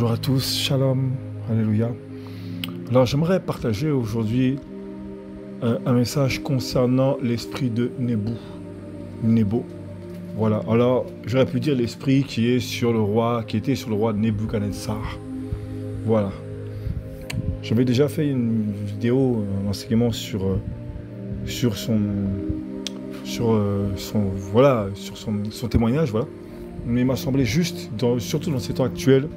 Bonjour à tous, shalom, alléluia. Alors j'aimerais partager aujourd'hui un message concernant l'esprit de Nebo. Voilà, alors j'aurais pu dire l'esprit qui était sur le roi de Nebuchadnezzar. Voilà. J'avais déjà fait une vidéo, un enseignement sur son témoignage, voilà. Mais il m'a semblé juste, surtout dans ces temps actuels,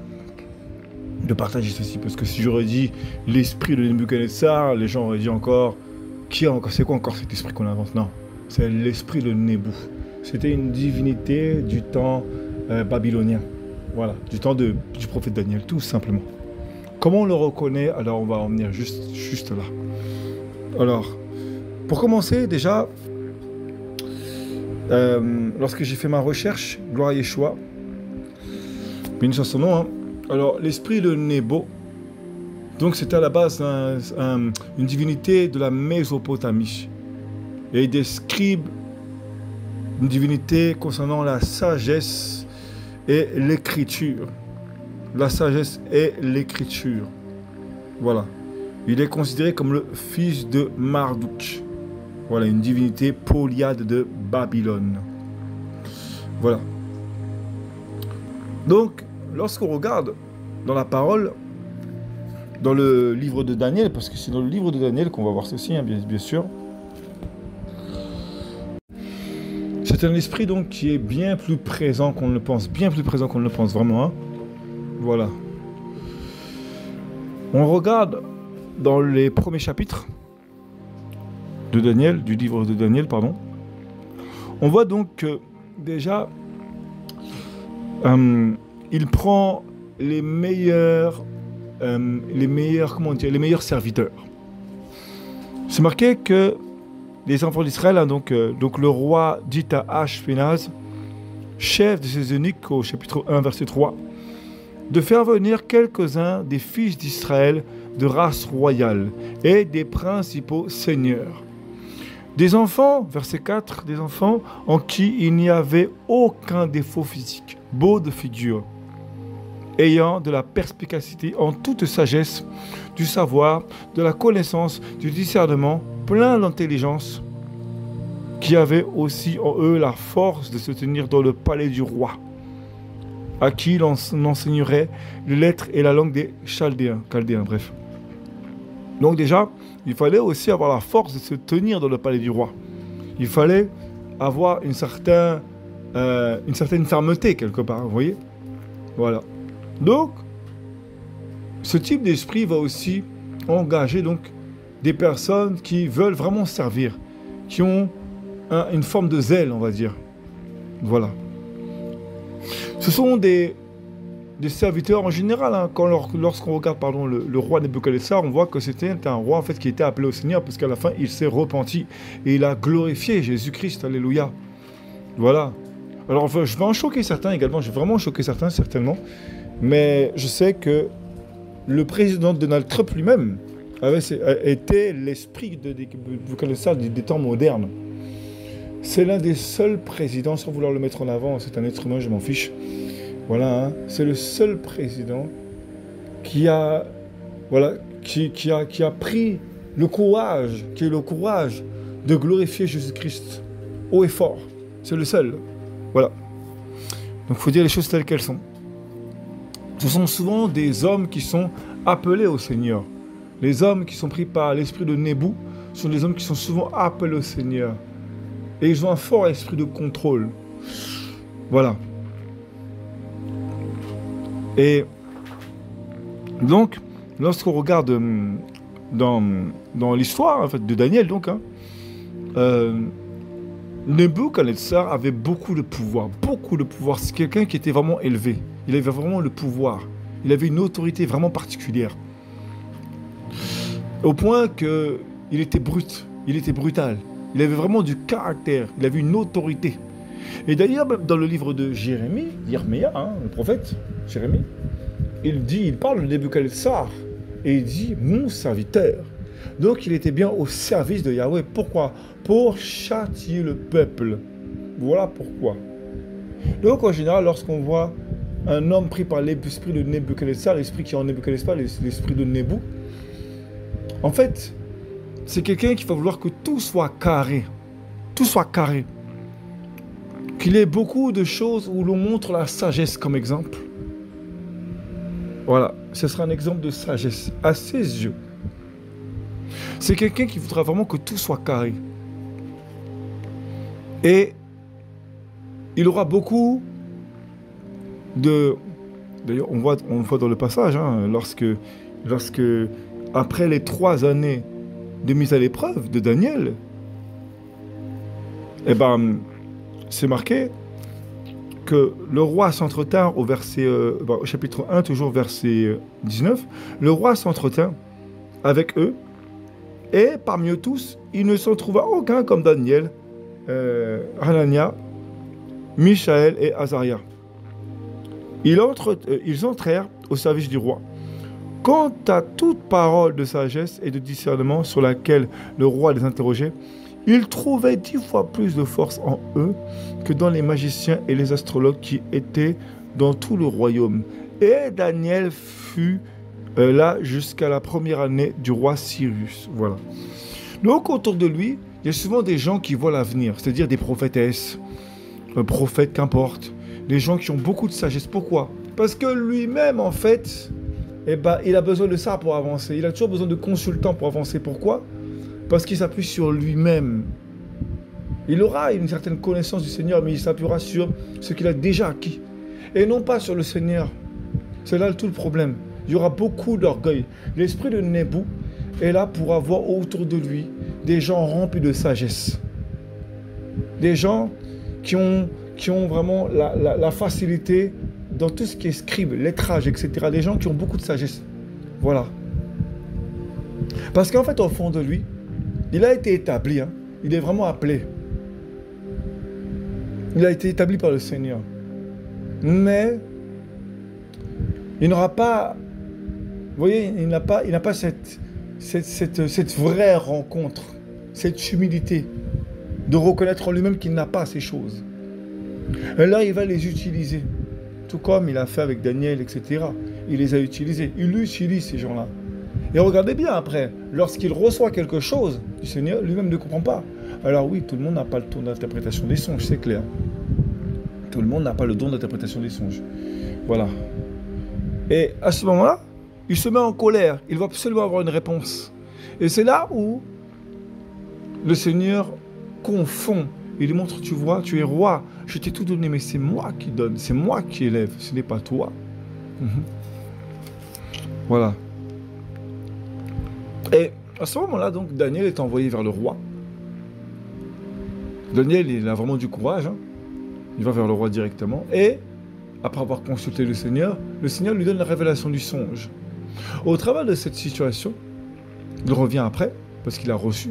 de partager ceci, parce que si j'aurais dit l'esprit de Nebuchadnezzar, les gens auraient dit encore, c'est quoi encore cet esprit qu'on invente? Non, c'est l'esprit de Nebu. C'était une divinité du temps babylonien, voilà, du temps du prophète Daniel, tout simplement. Comment on le reconnaît? Alors on va en venir juste là. Alors, pour commencer, déjà, lorsque j'ai fait ma recherche, gloire à Yeshua, béni soit son nom, hein. Alors, l'esprit de Nebo, donc c'était à la base une divinité de la Mésopotamie. Et il décrit une divinité concernant la sagesse et l'écriture. La sagesse et l'écriture. Voilà. Il est considéré comme le fils de Marduk. Voilà, une divinité polyade de Babylone. Voilà. Donc, lorsqu'on regarde dans la parole, dans le livre de Daniel, parce que c'est dans le livre de Daniel qu'on va voir ceci, hein, bien sûr. C'est un esprit donc qui est bien plus présent qu'on ne le pense, vraiment. Hein. Voilà. On regarde dans les premiers chapitres de Daniel, du livre de Daniel, pardon. On voit donc que déjà, il prend les meilleurs serviteurs. C'est marqué que les enfants d'Israël, hein, donc le roi dit à Ashpenaz, chef de ses eunuques, au chapitre 1, verset 3, de faire venir quelques-uns des fils d'Israël de race royale et des principaux seigneurs. Des enfants, verset 4, des enfants en qui il n'y avait aucun défaut physique, beau de figure, ayant de la perspicacité en toute sagesse, du savoir, de la connaissance, du discernement, plein d'intelligence, qui avaient aussi en eux la force de se tenir dans le palais du roi, à qui l'on enseignerait les lettres et la langue des Chaldéens, bref. Donc déjà, il fallait aussi avoir la force de se tenir dans le palais du roi. Il fallait avoir une certaine fermeté quelque part, vous voyez? Voilà. Donc, ce type d'esprit va aussi engager donc des personnes qui veulent vraiment servir, qui ont une forme de zèle, on va dire. Voilà. Ce sont des serviteurs en général. Hein. Lorsqu'on regarde le roi Nebuchadnezzar, on voit que c'était un roi en fait, qui était appelé au Seigneur, parce qu'à la fin, il s'est repenti et il a glorifié Jésus-Christ. Alléluia. Voilà. Alors, je vais en choquer certains également. Je vais vraiment en choquer certains, certainement. Mais je sais que le président Donald Trump lui-même était l'esprit de Nebuchadnezzar des temps modernes. C'est l'un des seuls présidents, sans vouloir le mettre en avant, c'est un être humain, je m'en fiche. Voilà, hein, c'est le seul président qui a pris le courage, de glorifier Jésus-Christ haut et fort. C'est le seul. Voilà. Donc il faut dire les choses telles qu'elles sont. Ce sont souvent des hommes qui sont appelés au Seigneur. Les hommes qui sont pris par l'esprit de Nebu sont des hommes qui sont souvent appelés au Seigneur. Et ils ont un fort esprit de contrôle. Voilà. Et donc, lorsqu'on regarde dans l'histoire en fait, de Daniel, donc, hein, Nebuchadnezzar avait beaucoup de pouvoir. C'est quelqu'un qui était vraiment élevé. Il avait vraiment le pouvoir. Il avait une autorité vraiment particulière. Au point qu'il était brut, il était brutal. Il avait vraiment du caractère, il avait une autorité. Et d'ailleurs, même dans le livre de Yermia, hein, le prophète, Jérémie, il parle de Nebuchadnezzar et il dit « mon serviteur ». Donc il était bien au service de Yahweh. Pourquoi? Pour châtier le peuple. Voilà pourquoi. Donc en général, lorsqu'on voit un homme pris par l'esprit de Nebuchadnezzar, l'esprit qui est en Nebuchadnezzar, l'esprit de Nebou. En fait, c'est quelqu'un qui va vouloir que tout soit carré. Tout soit carré. Qu'il ait beaucoup de choses où l'on montre la sagesse comme exemple. Voilà, ce sera un exemple de sagesse à ses yeux. C'est quelqu'un qui voudra vraiment que tout soit carré. Et il aura beaucoup de... D'ailleurs, on voit dans le passage, hein, lorsque, après les 3 années de mise à l'épreuve de Daniel, eh ben, c'est marqué que le roi s'entretint au verset, au chapitre 1, toujours verset 19, le roi s'entretint avec eux, et parmi eux tous, il ne s'en trouva aucun comme Daniel, Hanania, Michaël et Azaria. Ils entrèrent au service du roi. Quant à toute parole de sagesse et de discernement sur laquelle le roi les interrogeait, il trouvait 10 fois plus de force en eux que dans les magiciens et les astrologues qui étaient dans tout le royaume. Et Daniel fut là jusqu'à la première année du roi Cyrus. Voilà. Donc autour de lui, il y a souvent des gens qui voient l'avenir, c'est-à-dire des prophétesses, prophètes, qu'importe, des gens qui ont beaucoup de sagesse. Pourquoi? Parce que lui-même, en fait, eh ben, il a besoin de ça pour avancer. Il a toujours besoin de consultants pour avancer. Pourquoi? Parce qu'il s'appuie sur lui-même. Il aura une certaine connaissance du Seigneur, mais il s'appuiera sur ce qu'il a déjà acquis. Et non pas sur le Seigneur. C'est là tout le problème. Il y aura beaucoup d'orgueil. L'esprit de Nebou est là pour avoir autour de lui des gens remplis de sagesse. Des gens qui ont vraiment la facilité dans tout ce qui est scribe, lettrage, etc. Des gens qui ont beaucoup de sagesse. Voilà. Parce qu'en fait, au fond de lui, il a été établi. Hein. Il est vraiment appelé. Il a été établi par le Seigneur. Mais il n'aura pas... Vous voyez, il n'a pas cette vraie rencontre, cette humilité de reconnaître en lui-même qu'il n'a pas ces choses. Et là, il va les utiliser. Tout comme il a fait avec Daniel, etc. Il les a utilisés. Il utilise ces gens-là. Et regardez bien après, lorsqu'il reçoit quelque chose du Seigneur, lui-même ne comprend pas. Alors oui, tout le monde n'a pas le don d'interprétation des songes, c'est clair. Tout le monde n'a pas le don d'interprétation des songes. Voilà. Et à ce moment-là, il se met en colère. Il va absolument avoir une réponse. Et c'est là où le Seigneur confond. Il lui montre, tu vois, tu es roi. Je t'ai tout donné, mais c'est moi qui donne. C'est moi qui élève. Ce n'est pas toi. Voilà. Et à ce moment-là, donc, Daniel est envoyé vers le roi. Daniel, il a vraiment du courage. Hein. Il va vers le roi directement. Et, après avoir consulté le Seigneur lui donne la révélation du songe. Au travers de cette situation, il revient après, parce qu'il a reçu.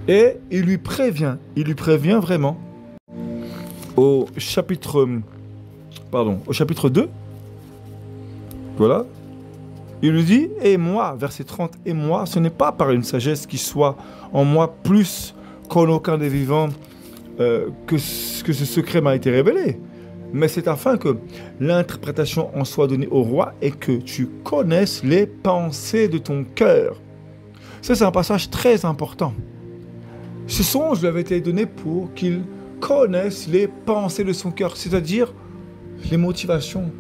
Et il lui prévient vraiment. Au chapitre 2, voilà. Il lui dit, et moi, verset 30, et moi, ce n'est pas par une sagesse qui soit en moi plus qu'en aucun des vivants que ce secret m'a été révélé. Mais c'est afin que l'interprétation en soit donnée au roi et que tu connaisses les pensées de ton cœur. Ça, c'est un passage très important. Ce songe lui avait été donné pour qu'il connaisse les pensées de son cœur, c'est-à-dire les motivations,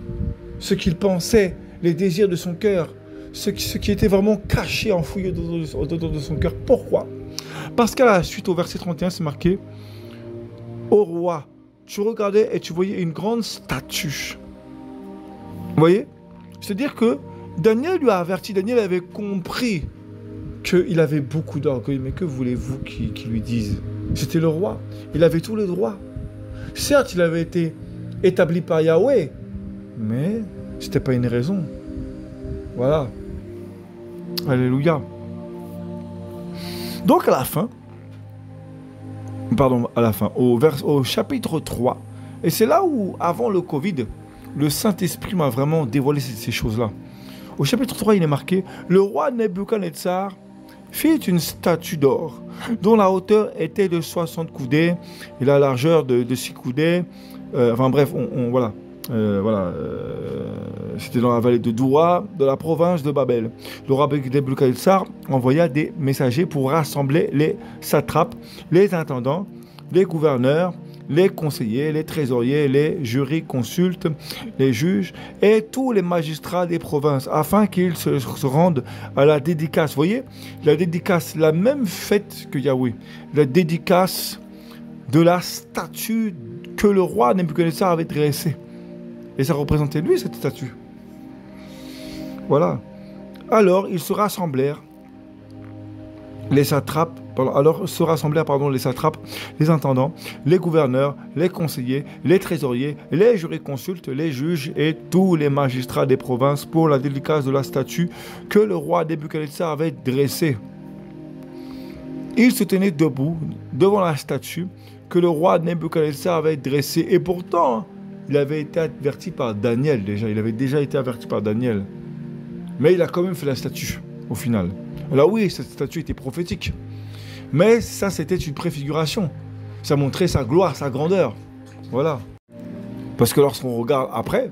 ce qu'il pensait, les désirs de son cœur, ce qui était vraiment caché, enfoui au-dedans de son cœur. Pourquoi? Parce qu'à la suite, au verset 31, c'est marqué « Au roi, tu regardais et tu voyais une grande statue. » Vous voyez? C'est-à-dire que Daniel lui a averti, Daniel avait compris qu'il avait beaucoup d'orgueil. Mais que voulez-vous qu'il lui dise? C'était le roi. Il avait tous les droits. Certes, il avait été établi par Yahweh, mais ce n'était pas une raison. Voilà. Alléluia. Donc à la fin, au chapitre 3, et c'est là où, avant le Covid, le Saint-Esprit m'a vraiment dévoilé ces choses-là. Au chapitre 3, il est marqué « Le roi Nebuchadnezzar fit une statue d'or, dont la hauteur était de 60 coudées et la largeur de 6 coudées. » Enfin bref, voilà. Voilà, c'était dans la vallée de Doura, de la province de Babel. Le roi Nebuchadnezzar envoya des messagers pour rassembler les satrapes, les intendants, les gouverneurs, les conseillers, les trésoriers, les jurisconsultes, les juges et tous les magistrats des provinces, afin qu'ils se rendent à la dédicace. Vous voyez, la dédicace, la même fête que Yahweh, la dédicace de la statue que le roi Nebuchadnezzar avait dressée. Et ça représentait lui, cette statue. Voilà. Alors, ils se rassemblèrent, les satrapes, les intendants, les gouverneurs, les conseillers, les trésoriers, les jurisconsultes, les juges et tous les magistrats des provinces pour la dédicace de la statue que le roi Nebuchadnezzar avait dressée. Ils se tenaient debout devant la statue que le roi Nebuchadnezzar avait dressée. Et pourtant, il avait été averti par Daniel déjà. Il avait déjà été averti par Daniel. Mais il a quand même fait la statue, au final. Alors oui, cette statue était prophétique. Mais ça, c'était une préfiguration. Ça montrait sa gloire, sa grandeur. Voilà. Parce que lorsqu'on regarde après,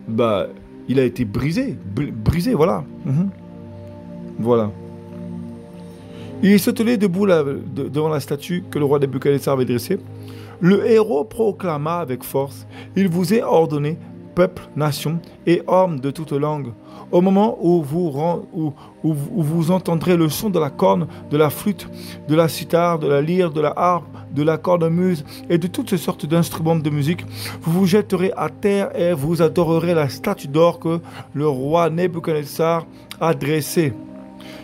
bah, il a été brisé. Brisé, voilà. Voilà. Il se tenait debout devant la statue que le roi Nebuchadnezzar avait dressée. Le héros proclama avec force: « Il vous est ordonné, peuple, nation et hommes de toute langue, au moment où vous entendrez le son de la corne, de la flûte, de la cithare, de la lyre, de la harpe, de la cornemuse et de toutes sortes d'instruments de musique, vous vous jetterez à terre et vous adorerez la statue d'or que le roi Nebuchadnezzar a dressée.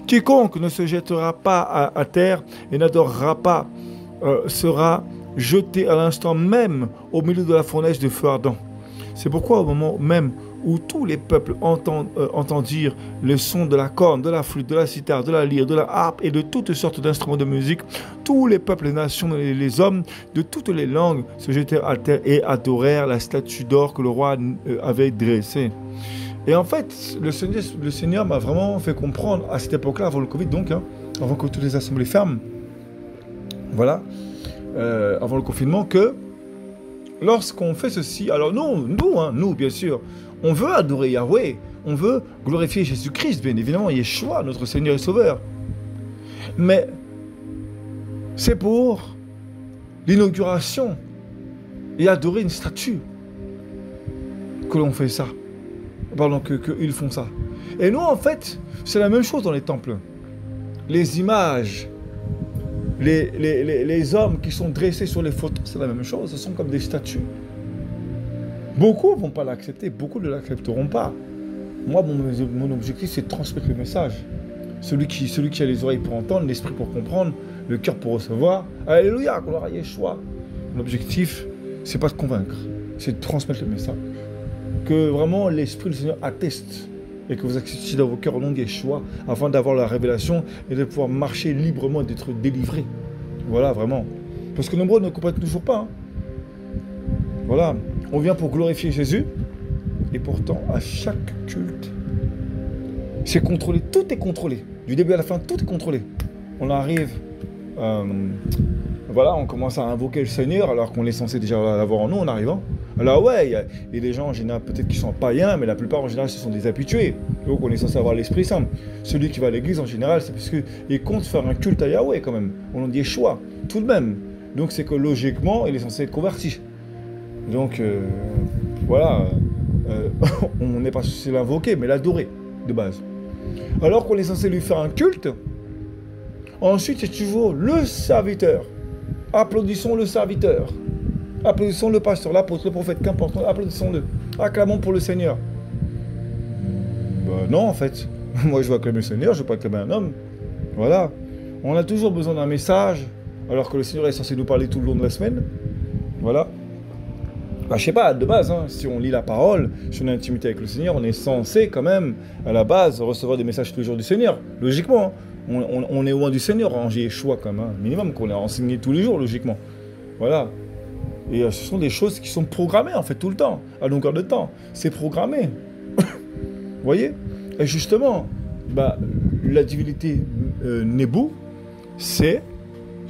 Quiconque ne se jettera pas à terre et n'adorera pas sera jeté à l'instant même au milieu de la fournaise de feu ardent. » C'est pourquoi au moment même où tous les peuples entendirent le son de la corne, de la flûte, de la cithare, de la lyre, de la harpe et de toutes sortes d'instruments de musique, tous les peuples, les nations et les hommes de toutes les langues se jetèrent à terre et adorèrent la statue d'or que le roi avait dressée. Et en fait, le Seigneur m'a vraiment fait comprendre à cette époque-là, avant le Covid donc, avant que toutes les assemblées ferment, voilà, avant le confinement, que lorsqu'on fait ceci, alors nous bien sûr, on veut adorer Yahweh, on veut glorifier Jésus-Christ, bien évidemment, Yeshua, notre Seigneur et Sauveur. Mais c'est pour l'inauguration et adorer une statue que l'on fait ça. Pardon, qu'ils font ça. Et nous, en fait, c'est la même chose dans les temples. Les images, les hommes qui sont dressés sur les photos, c'est la même chose, ce sont comme des statues. Beaucoup ne vont pas l'accepter, beaucoup ne l'accepteront pas. Moi, mon objectif, c'est de transmettre le message. Celui qui a les oreilles pour entendre, l'esprit pour comprendre, le cœur pour recevoir. Alléluia, gloire à Yeshua. L'objectif, c'est pas de convaincre, c'est de transmettre le message. Que vraiment l'Esprit du Seigneur atteste et que vous acceptiez dans vos cœurs au nom de Yeshua afin d'avoir la révélation et de pouvoir marcher librement et d'être délivré. Voilà, vraiment. Parce que nombreux ne comprennent toujours pas. Voilà, on vient pour glorifier Jésus et pourtant à chaque culte, c'est contrôlé, tout est contrôlé. Du début à la fin, tout est contrôlé. On arrive, voilà, on commence à invoquer le Seigneur alors qu'on est censé déjà l'avoir en nous en arrivant. Alors ouais, il y a des gens en général peut-être qui sont païens, mais la plupart en général ce sont des habitués. Donc on est censé avoir l'Esprit Saint. Celui qui va à l'église en général, c'est parce qu'il compte faire un culte à Yahweh quand même. On en dit Yeshua, tout de même. Donc c'est que logiquement, il est censé être converti. Donc voilà, on n'est pas censé l'invoquer, mais l'adorer de base. Alors qu'on est censé lui faire un culte, ensuite c'est toujours le serviteur. Applaudissons le serviteur. Applaudissons le pasteur, l'apôtre, le prophète, qu'importe, applaudissons-le. Acclamons pour le Seigneur. Non, en fait. Moi, je veux acclamer le Seigneur, je ne veux pas acclamer un homme. Voilà. On a toujours besoin d'un message, alors que le Seigneur est censé nous parler tout le long de la semaine. Voilà. Bah, je sais pas, de base, si on lit la parole, si on a une intimité avec le Seigneur, on est censé quand même, à la base, recevoir des messages tous les jours du Seigneur. Logiquement, on est loin du Seigneur, en Yeshua quand même, minimum, qu'on a enseigné tous les jours, logiquement. Voilà. Et ce sont des choses qui sont programmées, en fait, tout le temps, à longueur de temps. C'est programmé. Vous voyez? Et justement, bah, la divinité Nebu, c'est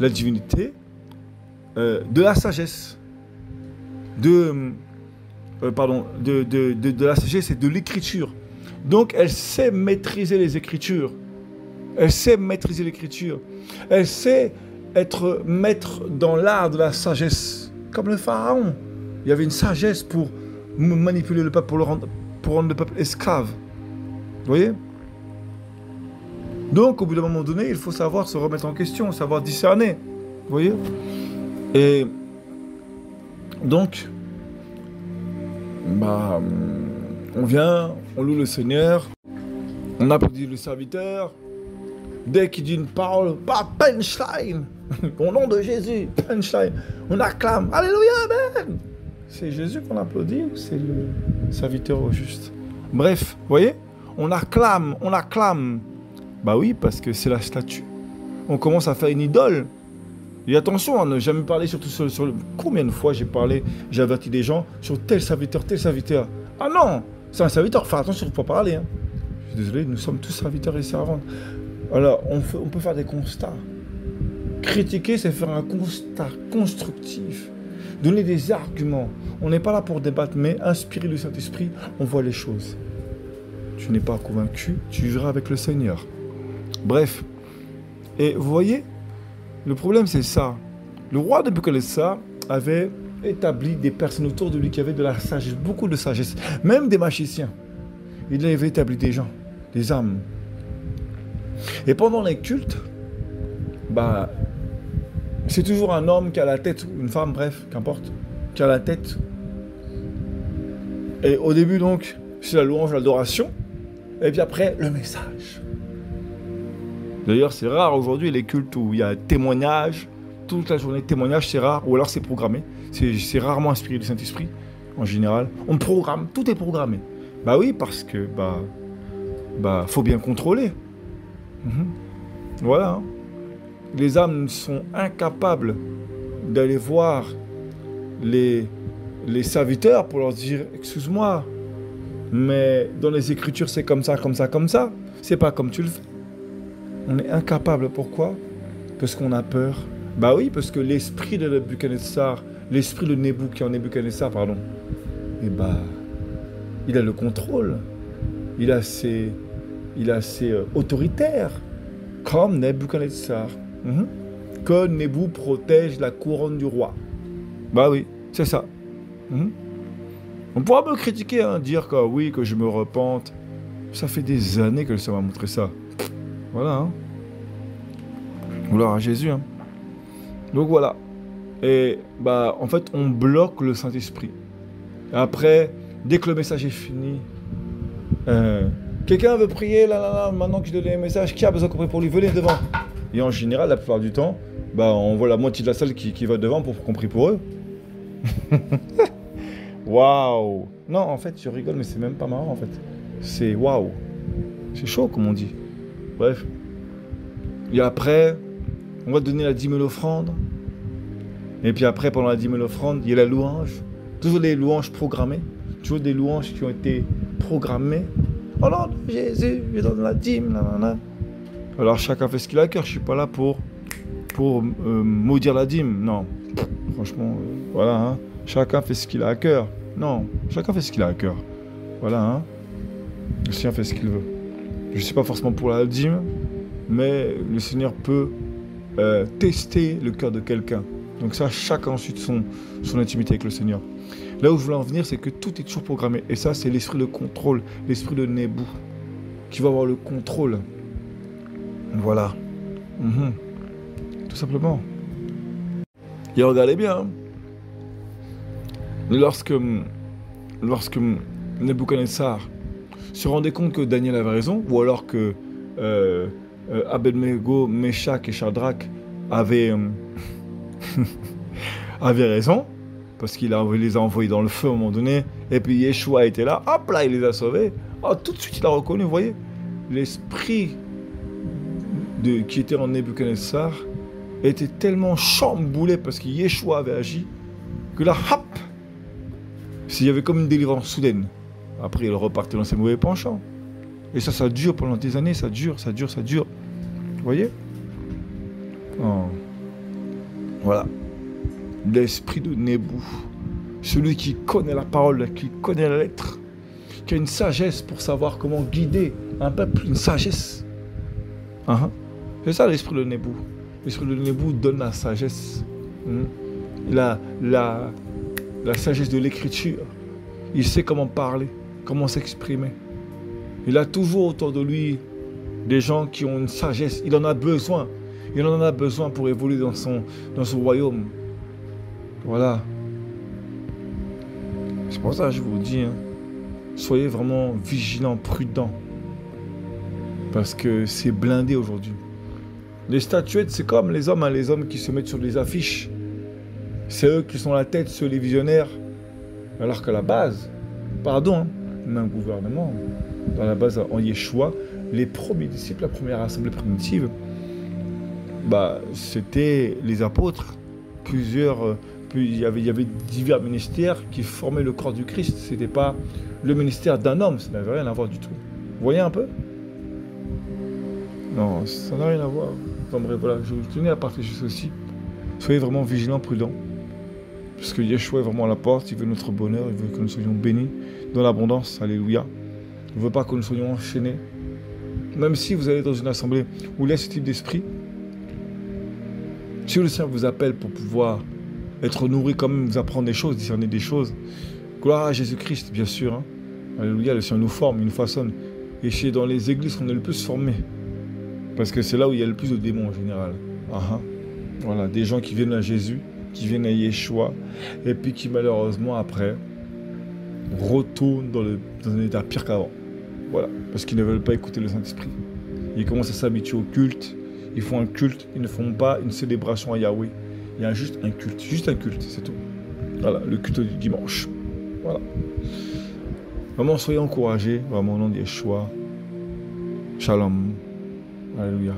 la divinité de la sagesse. de la sagesse, c'est de l'écriture. Donc, elle sait maîtriser les écritures. Elle sait maîtriser l'écriture. Elle sait être maître dans l'art de la sagesse. Comme le pharaon. Il y avait une sagesse pour manipuler le peuple, pour rendre le peuple esclave. Vous voyez? Donc, au bout d'un moment donné, il faut savoir se remettre en question, savoir discerner. Vous voyez? Et donc, on vient, on loue le Seigneur, on applaudit le serviteur. Dès qu'il dit une parole, punchline, au nom de Jésus, punchline, on acclame, alléluia, amen. C'est Jésus qu'on applaudit ou c'est le serviteur au juste? Bref, vous voyez, on acclame. Bah oui, parce que c'est la statue. On commence à faire une idole. Et attention à ne jamais parler surtout sur le... Combien de fois j'ai averti des gens sur tel serviteur. Ah non, c'est un serviteur, faire attention, il ne faut pas parler. Hein. Je suis désolé, nous sommes tous serviteurs et servantes. Alors, on peut faire des constats. Critiquer, c'est faire un constat constructif. Donner des arguments. On n'est pas là pour débattre, mais inspiré du Saint-Esprit, on voit les choses. Tu n'es pas convaincu, tu vivras avec le Seigneur. Bref. Et vous voyez, le problème c'est ça. Le roi de Nebuchadnezzar avait établi des personnes autour de lui qui avaient de la sagesse, beaucoup de sagesse, même des magiciens. Il avait établi des gens, des âmes. Et pendant les cultes, c'est toujours un homme qui a la tête, ou une femme, bref, qu'importe, qui a la tête. Et au début donc, c'est la louange, l'adoration, et puis après, le message. D'ailleurs, c'est rare aujourd'hui les cultes où il y a témoignage, toute la journée témoignage, c'est rare, ou alors c'est programmé. C'est rarement inspiré du Saint-Esprit, en général. On programme, tout est programmé. Bah oui, parce que, faut bien contrôler. Voilà. Hein. Les âmes sont incapables d'aller voir les serviteurs pour leur dire « Excuse-moi, mais dans les Écritures, c'est comme ça. C'est pas comme tu le fais. » On est incapable. Pourquoi? Parce qu'on a peur. Bah oui, parce que l'esprit de Nebuchadnezzar, l'esprit de Nebuchadnezzar, pardon, il a le contrôle. Il est assez autoritaire, comme Nebuchadnezzar. Que Nebu protège la couronne du roi. Bah oui, c'est ça. On pourra me critiquer, hein, dire que oui, que je me repente. Ça fait des années que ça m'a montré ça. Voilà. Hein. Gloire à Jésus. Hein. Donc voilà. Et en fait, on bloque le Saint-Esprit. Après, dès que le message est fini, quelqu'un veut prier, maintenant que je donne un message, qui a besoin qu'on prie pour lui? Venez devant. Et en général, la plupart du temps, on voit la moitié de la salle qui va devant pour qu'on prie pour eux. Waouh! Non, en fait, je rigole, mais c'est même pas marrant, en fait. C'est waouh! C'est chaud, comme on dit. Bref. Et après, on va donner la dîme et l'offrande. Et puis après, pendant la dîme et l'offrande, il y a la louange. Toujours des louanges programmées. Toujours des louanges qui ont été programmées. Oh non, Jésus, je donne la dîme, nanana. Alors chacun fait ce qu'il a à cœur. Je suis pas là pour maudire la dîme. Non. Franchement, voilà. Hein. Chacun fait ce qu'il a à cœur. Non, chacun fait ce qu'il a à cœur. Voilà. Hein. Le Seigneur fait ce qu'il veut. Je ne suis pas forcément pour la dîme, mais le Seigneur peut tester le cœur de quelqu'un. Donc ça, chacun ensuite son intimité avec le Seigneur. Là où je voulais en venir, c'est que tout est toujours programmé. Et ça, c'est l'esprit de contrôle, l'esprit de Nebu, qui va avoir le contrôle. Voilà. Tout simplement. Et regardez bien. Lorsque Nebuchadnezzar se rendait compte que Daniel avait raison, ou alors que Abednego, Meshach et Shadrach avaient raison, parce qu'il les a envoyés dans le feu à un moment donné, et puis Yeshua était là, hop là, il les a sauvés. Oh, tout de suite, il a reconnu, vous voyez, l'esprit qui était en Nebuchadnezzar était tellement chamboulé parce que Yeshua avait agi, que là, hop, s'il y avait comme une délivrance soudaine. Après, il repartait dans ses mauvais penchants. Et ça dure pendant des années, ça dure. Vous voyez? Oh. Voilà. L'esprit de Nebu. celui qui connaît la parole, qui connaît la lettre, qui a une sagesse pour savoir comment guider un peuple, une sagesse. C'est ça l'esprit de Nébou. L'esprit de Nébou donne la sagesse. La sagesse de l'écriture. Il sait comment parler, comment s'exprimer. Il a toujours autour de lui des gens qui ont une sagesse. Il en a besoin. Il en a besoin pour évoluer dans son royaume. Voilà. C'est pour ça que je vous dis, soyez vraiment vigilants, prudents. Parce que c'est blindé aujourd'hui. Les statuettes, c'est comme les hommes qui se mettent sur des affiches. C'est eux qui sont la tête, ceux les visionnaires. Alors qu'à la base, même gouvernement, dans la base en Yeshua, les premiers disciples, la première assemblée primitive, c'était les apôtres. Il y avait divers ministères qui formaient le corps du Christ. Ce n'était pas le ministère d'un homme, ça n'avait rien à voir du tout. Vous voyez un peu? Non, ça n'a rien à voir. Enfin bref, voilà, je tenais à partager ceci. Soyez vraiment vigilants, prudents. Parce que Yeshua est vraiment à la porte, il veut notre bonheur, il veut que nous soyons bénis dans l'abondance, alléluia. Il ne veut pas que nous soyons enchaînés. Même si vous allez dans une assemblée où il y a ce type d'esprit, si le Seigneur vous appelle pour pouvoir être nourri quand même, vous apprendre des choses, discerner des choses, gloire à Jésus-Christ, bien sûr. Alléluia, le Seigneur nous forme, il nous façonne. Et c'est dans les églises qu'on est le plus formés. Parce que c'est là où il y a le plus de démons en général. Voilà, des gens qui viennent à Jésus, qui viennent à Yeshua, et puis qui malheureusement après retournent dans un état pire qu'avant. Voilà, parce qu'ils ne veulent pas écouter le Saint-Esprit. Ils commencent à s'habituer au culte, ils font un culte, ils ne font pas une célébration à Yahweh. Il y a juste un culte, c'est tout. Voilà, le culte du dimanche. Voilà. Vraiment, soyez encouragés, vraiment au nom de Yeshua. Shalom. Alléluia.